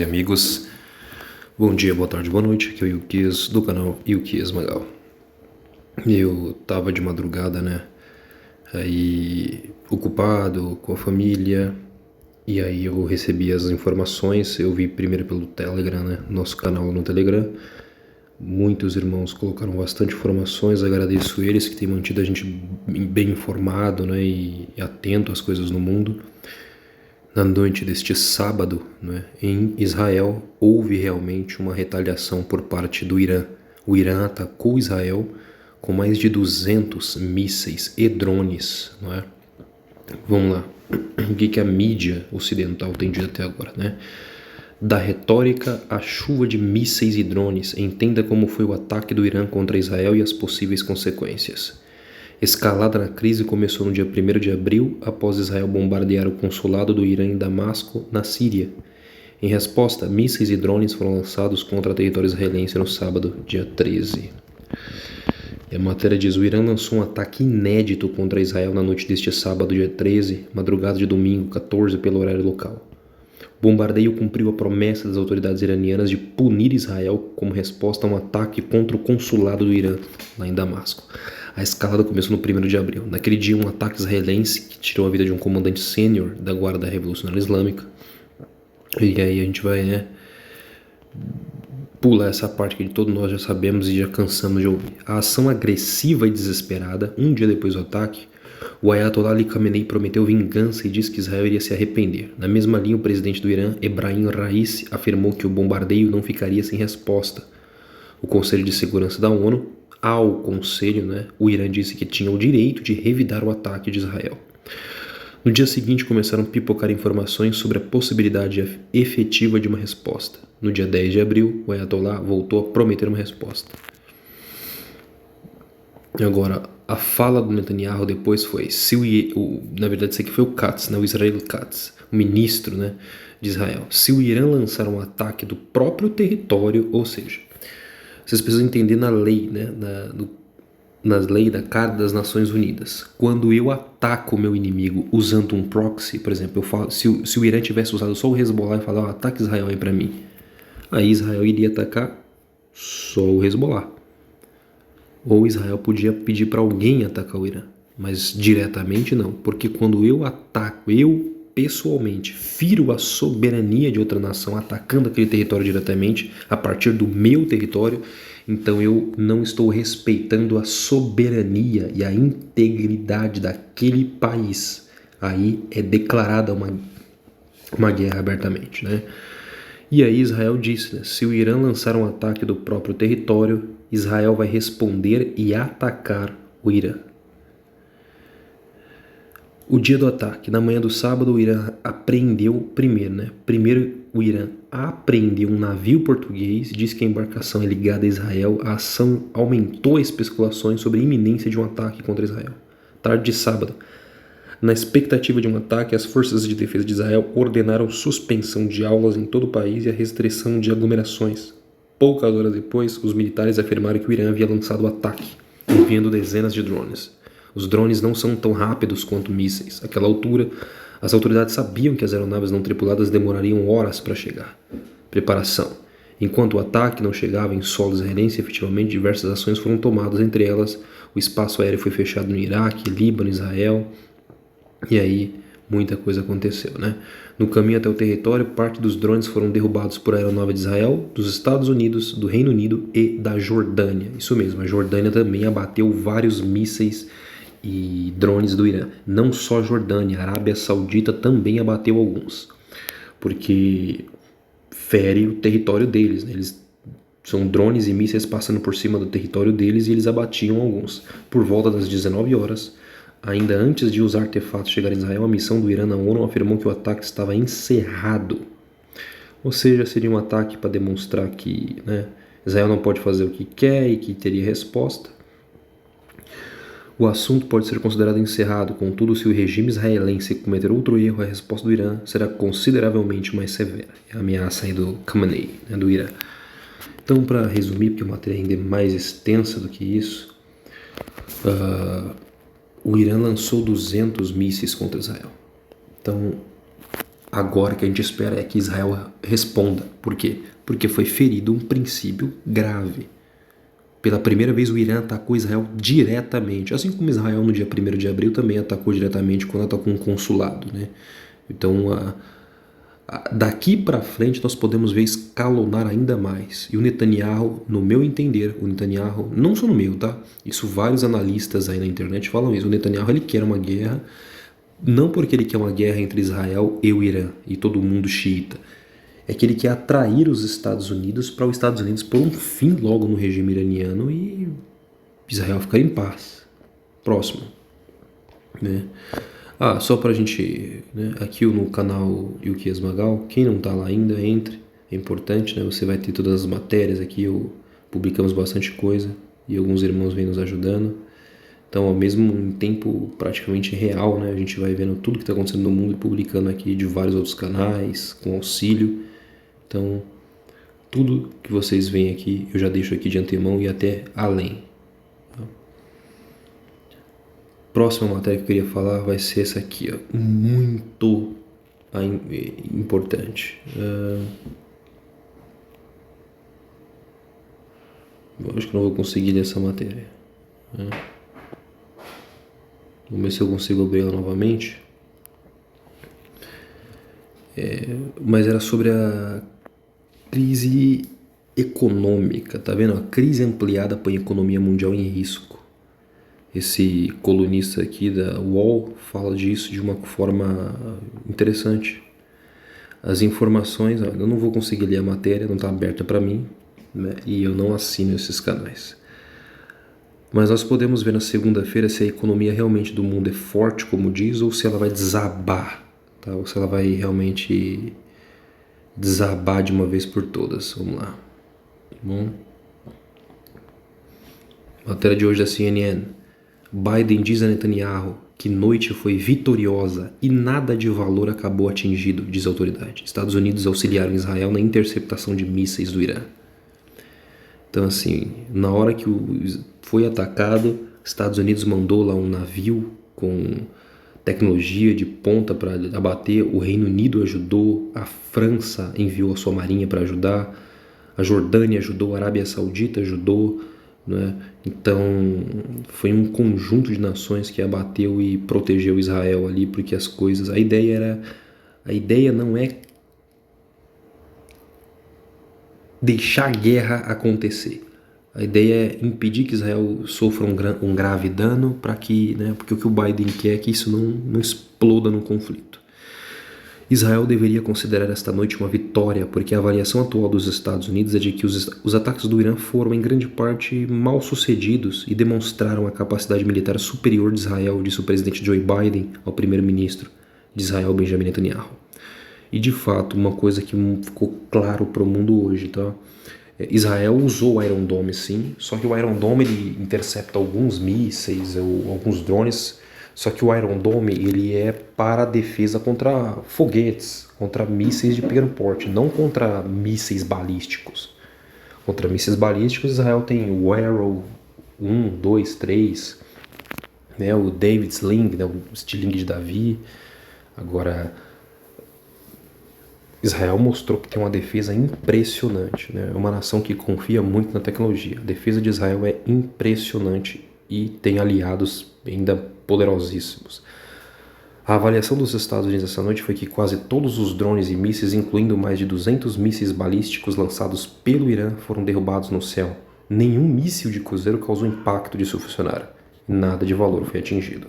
e amigos, bom dia, boa tarde, boa noite, aqui é o Yukias do canal Yukias Magal. Eu tava de madrugada, né, aí ocupado com a família, e aí eu recebi as informações, eu vi primeiro pelo Telegram, né, nosso canal no Telegram. Muitos irmãos colocaram bastante informações, agradeço eles que têm mantido a gente bem informado, né, e atento às coisas no mundo. Na noite deste sábado, né, em Israel, houve realmente uma retaliação por parte do Irã. O Irã atacou Israel com mais de 200 mísseis e drones. Não é? Vamos lá. O que a mídia ocidental tem dito até agora? Né? Da retórica à chuva de mísseis e drones, entenda como foi o ataque do Irã contra Israel e as possíveis consequências. Escalada na crise começou no dia 1º de abril, após Israel bombardear o consulado do Irã em Damasco, na Síria. Em resposta, mísseis e drones foram lançados contra território israelense no sábado, dia 13. E a matéria diz: o Irã lançou um ataque inédito contra Israel na noite deste sábado, dia 13, madrugada de domingo, 14, pelo horário local. O bombardeio cumpriu a promessa das autoridades iranianas de punir Israel como resposta a um ataque contra o consulado do Irã, lá em Damasco. A escalada começou no 1º de abril. Naquele dia, um ataque israelense que tirou a vida de um comandante sênior da Guarda Revolucionária Islâmica. E aí a gente vai, né, pular essa parte que todos nós já sabemos e já cansamos de ouvir. A ação agressiva e desesperada, um dia depois do ataque, o Ayatollah Ali Khamenei prometeu vingança e disse que Israel iria se arrepender. Na mesma linha, o presidente do Irã, Ebrahim Raisi, afirmou que o bombardeio não ficaria sem resposta. O Conselho de Segurança da ONU, ao Conselho, né, o Irã disse que tinha o direito de revidar o ataque de Israel. No dia seguinte, começaram a pipocar informações sobre a possibilidade efetiva de uma resposta. No dia 10 de abril, o Ayatollah voltou a prometer uma resposta. Agora, a fala do Netanyahu depois foi, na verdade isso aqui foi o Katz, né, o Israel Katz, o ministro, né, de Israel. Se o Irã lançar um ataque do próprio território, ou seja, vocês precisam entender na lei, né, nas leis da Carta das Nações Unidas. Quando eu ataco o meu inimigo usando um proxy, por exemplo, eu falo, se o Irã tivesse usado só o Hezbollah e falar, ataque Israel aí pra mim, aí Israel iria atacar só o Hezbollah. Ou Israel podia pedir para alguém atacar o Irã, mas diretamente não, porque quando eu ataco, eu pessoalmente firo a soberania de outra nação atacando aquele território diretamente a partir do meu território, então eu não estou respeitando a soberania e a integridade daquele país. Aí é declarada uma guerra abertamente, né? E aí Israel disse, né, se o Irã lançar um ataque do próprio território, Israel vai responder e atacar o Irã. O dia do ataque, na manhã do sábado, o Irã apreendeu Primeiro o Irã apreendeu um navio português, disse que a embarcação é ligada a Israel. A ação aumentou as especulações sobre a iminência de um ataque contra Israel. Tarde de sábado, na expectativa de um ataque, as forças de defesa de Israel ordenaram suspensão de aulas em todo o país e a restrição de aglomerações. Poucas horas depois, os militares afirmaram que o Irã havia lançado o ataque, enviando dezenas de drones. Os drones não são tão rápidos quanto mísseis. Àquela altura, as autoridades sabiam que as aeronaves não tripuladas demorariam horas para chegar. Preparação. Enquanto o ataque não chegava em solo israelense, efetivamente diversas ações foram tomadas, entre elas o espaço aéreo foi fechado no Iraque, Líbano, Israel, e aí muita coisa aconteceu, né? No caminho até o território, parte dos drones foram derrubados por aeronave de Israel, dos Estados Unidos, do Reino Unido e da Jordânia. Isso mesmo, a Jordânia também abateu vários mísseis e drones do Irã. Não só a Jordânia, a Arábia Saudita também abateu alguns, porque fere o território deles, né? Eles são drones e mísseis passando por cima do território deles e eles abatiam alguns. Por volta das 19 horas, ainda antes de os artefatos chegarem a Israel, a missão do Irã na ONU afirmou que o ataque estava encerrado. Ou seja, seria um ataque para demonstrar que, né, Israel não pode fazer o que quer e que teria resposta. O assunto pode ser considerado encerrado, contudo, se o regime israelense cometer outro erro, a resposta do Irã será consideravelmente mais severa. É a ameaça aí do Khamenei, né, do Irã. Então, para resumir, porque a matéria ainda é mais extensa do que isso, o Irã lançou 200 mísseis contra Israel. Então, Agora o que a gente espera é que Israel responda. Por quê? Porque foi ferido um princípio grave. Pela primeira vez o Irã atacou Israel diretamente, assim como Israel no dia 1º de abril também atacou diretamente quando atacou um consulado, né? Então, daqui para frente nós podemos ver escalonar ainda mais. E o Netanyahu, no meu entender, o Netanyahu, não só no meu, tá? Isso vários analistas aí na internet falam isso. O Netanyahu, ele quer uma guerra, não porque ele quer uma guerra entre Israel e o Irã e todo mundo xiita. É que ele quer atrair os Estados Unidos para os Estados Unidos pôr um fim logo no regime iraniano e Israel ficar em paz. Próximo, né? Só pra gente, né, aqui no canal Yukias Magal, quem não tá lá ainda, entre, é importante, né? Você vai ter todas as matérias aqui, publicamos bastante coisa e alguns irmãos vêm nos ajudando. Então, ao mesmo tempo praticamente real, né, a gente vai vendo tudo que está acontecendo no mundo e publicando aqui de vários outros canais, com auxílio. Então, tudo que vocês veem aqui, eu já deixo aqui de antemão e até além. Próxima matéria que eu queria falar vai ser essa aqui, ó, muito importante. Acho que não vou conseguir ler essa matéria. Vamos ver se eu consigo abrir ela novamente. Mas era sobre a crise econômica, tá vendo? A crise ampliada põe a economia mundial em risco. Esse colunista aqui da UOL fala disso de uma forma interessante. As informações, eu não vou conseguir ler a matéria, não está aberta para mim, né? E eu não assino esses canais. Mas nós podemos ver na segunda-feira se a economia realmente do mundo é forte, como diz, ou se ela vai desabar, tá? Ou se ela vai realmente desabar de uma vez por todas. Vamos lá. Bom. Matéria de hoje da CNN. Biden diz a Netanyahu que noite foi vitoriosa e nada de valor acabou atingido, diz a autoridade. Estados Unidos auxiliaram Israel na interceptação de mísseis do Irã. Então, assim, na hora que foi atacado, Estados Unidos mandou lá um navio com tecnologia de ponta para abater, o Reino Unido ajudou, a França enviou a sua marinha para ajudar, a Jordânia ajudou, a Arábia Saudita ajudou, né? Então foi um conjunto de nações que abateu e protegeu Israel ali, porque as coisas, a ideia não é deixar a guerra acontecer. A ideia é impedir que Israel sofra um grave dano, para que, né, porque o que o Biden quer é que isso não exploda no conflito. Israel deveria considerar esta noite uma vitória, porque a avaliação atual dos Estados Unidos é de que os ataques do Irã foram em grande parte mal sucedidos e demonstraram a capacidade militar superior de Israel, disse o presidente Joe Biden ao primeiro-ministro de Israel, Benjamin Netanyahu. E de fato, uma coisa que ficou claro para o mundo hoje, tá? Israel usou o Iron Dome, sim, só que o Iron Dome ele intercepta alguns mísseis ou alguns drones, só que o Iron Dome ele é para defesa contra foguetes, contra mísseis de pequeno porte, não contra mísseis balísticos. Contra mísseis balísticos, Israel tem o Arrow 1, 2, 3, né, o David Sling, né, o estilingue de Davi. Agora, Israel mostrou que tem uma defesa impressionante, né? É uma nação que confia muito na tecnologia. A defesa de Israel é impressionante e tem aliados ainda poderosíssimos. A avaliação dos Estados Unidos essa noite foi que quase todos os drones e mísseis, incluindo mais de 200 mísseis balísticos lançados pelo Irã, foram derrubados no céu. Nenhum míssil de cruzeiro causou impacto, disse o funcionário. Nada de valor foi atingido.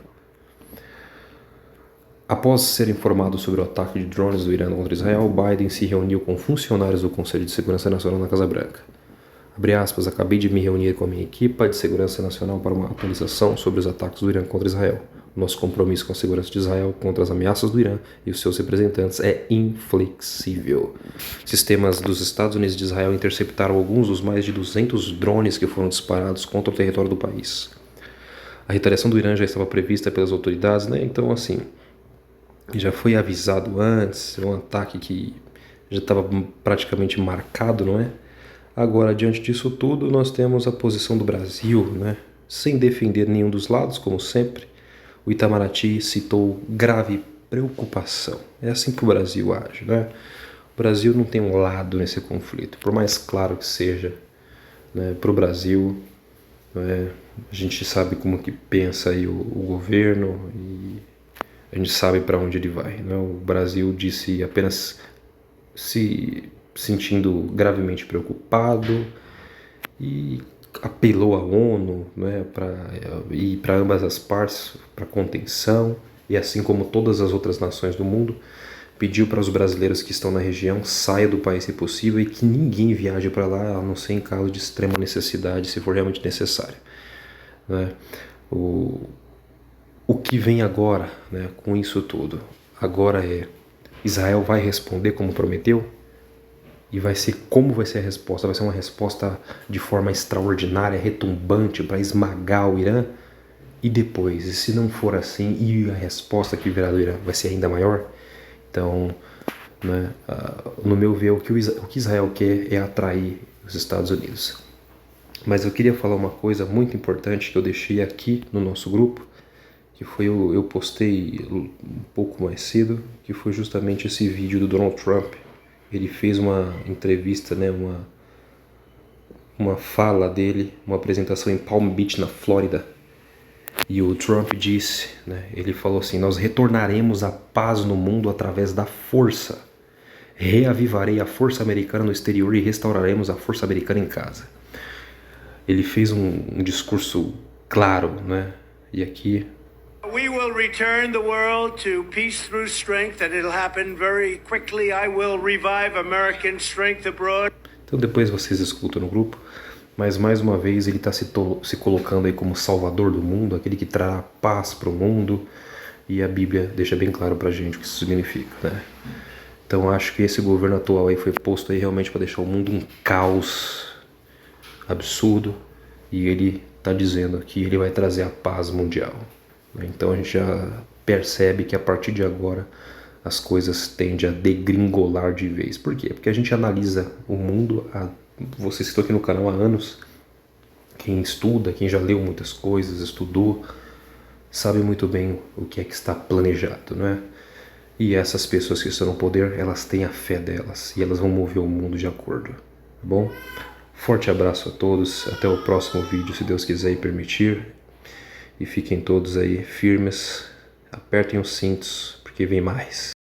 Após ser informado sobre o ataque de drones do Irã contra Israel, Biden se reuniu com funcionários do Conselho de Segurança Nacional na Casa Branca. Abre aspas, acabei de me reunir com a minha equipe de segurança nacional para uma atualização sobre os ataques do Irã contra Israel. Nosso compromisso com a segurança de Israel contra as ameaças do Irã e os seus representantes é inflexível. Sistemas dos Estados Unidos e de Israel interceptaram alguns dos mais de 200 drones que foram disparados contra o território do país. A retaliação do Irã já estava prevista pelas autoridades, né? Então, assim, já foi avisado antes, é um ataque que já estava praticamente marcado, não é? Agora, diante disso tudo, nós temos a posição do Brasil, né? Sem defender nenhum dos lados, como sempre. O Itamaraty citou grave preocupação. É assim que o Brasil age, né? O Brasil não tem um lado nesse conflito, por mais claro que seja, né, para o Brasil, né, a gente sabe como que pensa aí o governo e a gente sabe para onde ele vai, né? O Brasil disse apenas se sentindo gravemente preocupado e apelou à ONU, né, ir para ambas as partes para contenção, e assim como todas as outras nações do mundo, pediu para os brasileiros que estão na região saia do país se possível e que ninguém viaje para lá a não ser em caso de extrema necessidade, se for realmente necessário, né? O que vem agora, né, com isso tudo? Agora Israel vai responder como prometeu? E como vai ser a resposta? Vai ser uma resposta de forma extraordinária, retumbante, para esmagar o Irã? E depois, e se não for assim, e a resposta que virá do Irã vai ser ainda maior? Então, né, no meu ver, o que Israel quer é atrair os Estados Unidos. Mas eu queria falar uma coisa muito importante que eu deixei aqui no nosso grupo, que foi eu postei um pouco mais cedo, que foi justamente esse vídeo do Donald Trump. Ele fez uma entrevista, né, uma fala dele, uma apresentação em Palm Beach, na Flórida. E o Trump disse, né, ele falou assim: nós retornaremos a paz no mundo através da força. Reavivarei a força americana no exterior e restauraremos a força americana em casa. Ele fez um discurso claro, né? E aqui... We will return the world to peace through strength, and it'll happen very quickly. I will revive American strength abroad. Então depois vocês escutam no grupo, mas mais uma vez ele está se colocando aí como salvador do mundo, aquele que trará paz para o mundo, e a Bíblia deixa bem claro para a gente o que isso significa, né? Então acho que esse governo atual aí foi posto aí realmente para deixar o mundo um caos absurdo, e ele está dizendo que ele vai trazer a paz mundial. Então a gente já percebe que a partir de agora as coisas tendem a degringolar de vez. Por quê? Porque a gente analisa o mundo, vocês que estão aqui no canal há anos, quem estuda, quem já leu muitas coisas, estudou, sabe muito bem o que é que está planejado, não é? E essas pessoas que estão no poder, elas têm a fé delas e elas vão mover o mundo de acordo, tá bom? Forte abraço a todos, até o próximo vídeo, se Deus quiser e permitir. E fiquem todos aí firmes, apertem os cintos, porque vem mais.